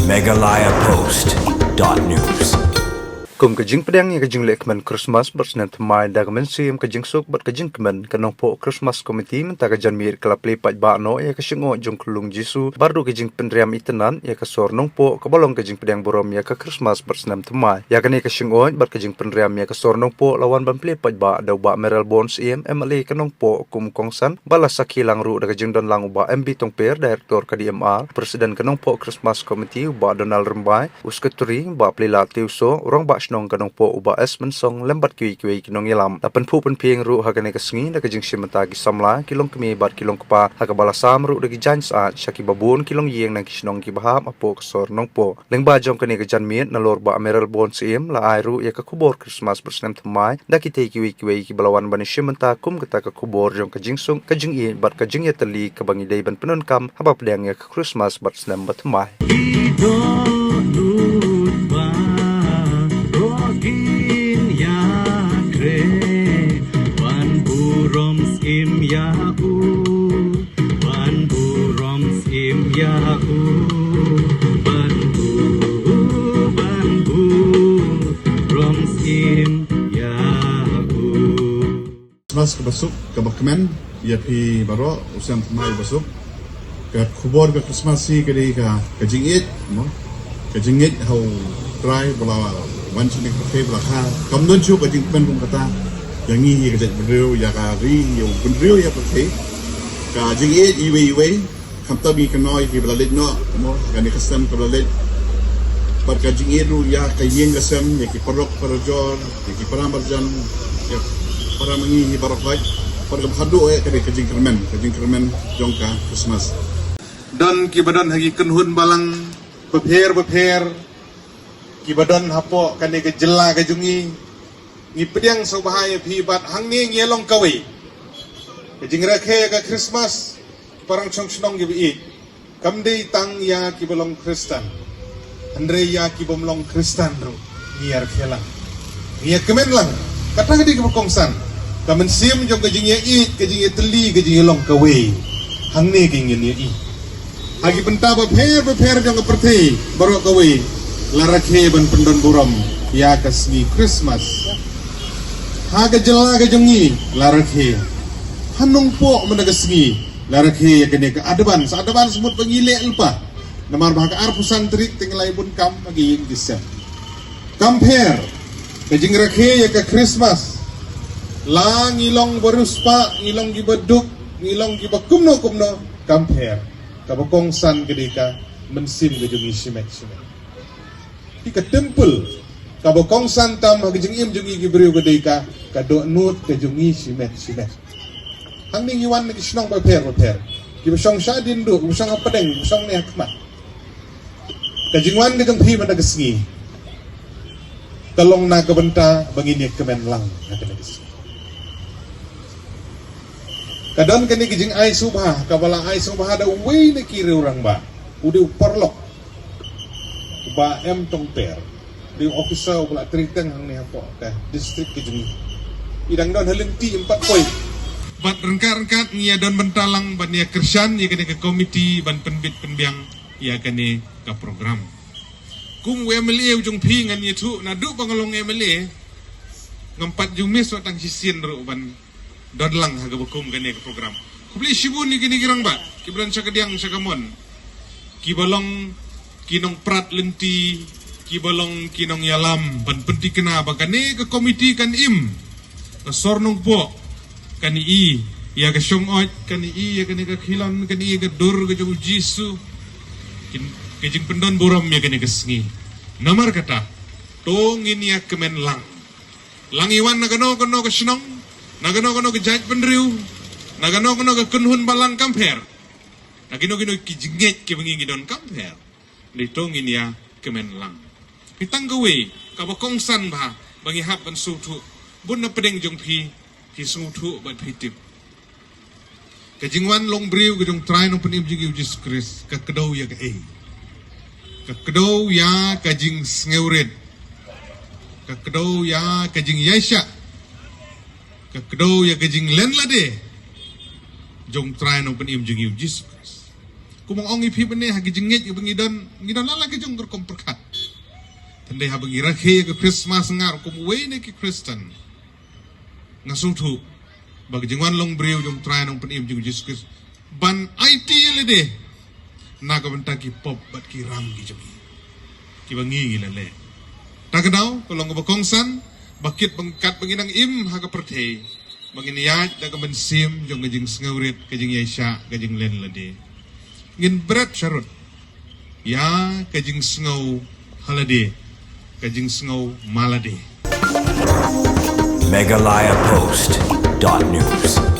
megalayapost.news Kum kajing pedang ya kajing lekman Christmas bersenen temai dagamen siam kajing suk bat kajing kemen kanong po Christmas committee menta kajan mir kala play pat ba no ya kasingo jong kulung Jisu bardu kajing pendriam itenan ya kasor nong po kabalong kajing pedang borom ya ka Christmas bersenen temai ya kani kasingo bat kajing pendriam ya kasor nong po lawan ban play pat ba daw ba Meral Bones MLA kanong po kum kongsan balas sakilang ru da kajing don lang ba MB Tongper director ka DMR presiden kanong po Christmas committee ba Donald Rembai usketuri ba play la tiuso orang ba nong kanong po uba es mensong lembat kui kinong ilam dapan pu pen pieng ru hagane kasngi da kajing simenta gi samla kilong kemi bat kilong kapa hagabala sam ru da gi jan saat syaki babun kilong yeng nang kisnong ki baham apo kasor nong po lengba jong kane kajan miet nalor ba Meral Bon sim la airu ya ka kubor Christmas bersnem temai da kite ki ki balawan bani simenta kum kata ka kubor jong kajing sung kajing i bat kajing ya teli ka bangi dai ban penun kam haba pedang ya ka Christmas bersnem temai Mas kebasuk kebakmen ya pi baro usiam mai basuk ke kubor ke Christmas si ke ka kajingit mo kajingit hau try bala wan sini ke bala ha kam don chu kajing pen kum kata yang ni ke berdeu ya ka ri yo berdeu ya pe ka jingit iwe kam ta bi ke noi ke bala let no mo ka ni kesam ke bala let par kajingit ru ya ka yeng kesam ya ki perok perjor ya ki parambarjan ya para mengihi barakat pada hadu kali kajing kermen jongka Christmas dan kibadan hagi kenhun balang beper kibadan hapo kani ke jela ke jungi ngi pediang so bahaya pibat hang ni ngelong kawe kajing rakhe ka Christmas parang chongchnong gibi kamdei tang ya kibalong Kristen andre ya kibomlong Kristen ro niar khelang niar kemen lang kata di kongsan kamen sim jong kajing ya kajing ya teli kajing ya long kawe hang ne king ya agi penta beper jong keperti baru kawe larakhe ban pendon buram ya kasni Christmas ha gejela gajongi larakhe hanung po menagasni larakhe ya kene ke adaban semut pengile lupa namar bahaka arpusan trik tinglai pun kam agi disem compare kajing rakhe ya ke Christmas lang ilong beruspa ilong gibaduk ilong gibakumno compare kabakongsan kedika mensim gejungi simet ika temple kabakongsan tam hagijing im jungi gibriu kedika kado nut kejungi simet hang ning iwan ni kisnong beper gibasong syadin du gibasong apadeng gibasong ni hakmat kajingwan ni gampi managasngi talong na kabenta bangini kemen lang nakanagasngi kadon kani kijing ay subha kabala ay subha da way na kiri orang ba udi uparlok ba M Tongper di officer bala triteng hang ni hapo ka district kijing idang don halinti 4 poin bat rengkat ngia don bentalang ban ya kersan ya kani ke komiti ban penbit penbiang ya kani ka program kum MLA ujung pi ngan itu na du bangalong MLA ngampat jumis watang sisin ro ban dodlang haga bukum gane ke program kubli shibun ni gini girang ba kibran sakadiang sakamon kibalong kinong prat lenti kibalong kinong yalam ban penti kena bagane ke komiti kan im ke sornong po kan i ya ke syongot kan i ya kene ke khilan kan i ke dur ke jong Jisu ke jing pendon boram ya kene ke sngi namar kata tong ini ya kemen lang iwan nagano kono ke snong nagano ke jaj pendriu nagano ke kunhun balang kamper nagino kijinget ke bengi don kamper litong ini ya kemen lang pitang gawe kabakongsan ba bangi hap ban sutu bun na pedeng jong pi sutu bat pitip kajingwan long briu gejong try no penim jigi Jesus Christ ka kedau ya ka kedau ya kajing ngeuret ka kedau ya kajing Yesha kakdo ya kajing len lade jong try no penim jing Jesus kumong ongi pi bene hagi jengit yu ngidan lala ke jong kom perkat tende ha bagi rakhe ke Christmas ngar kum we ne ke Kristen ngasutu bagi jengwan long breu jong try nong penim jong Jesus Christ ban IT le naga benta ki pop bat ki ram ki jemi ki bangi le tagadau kolong ba kongsan bakit bangkat banginang haga perthei banginiyat daga bensim jong gajing ngaurit gajing yaisha gajing len lade ngin berat syarut ya gajing ngau halade gajing ngau malade Meghalaya Post.news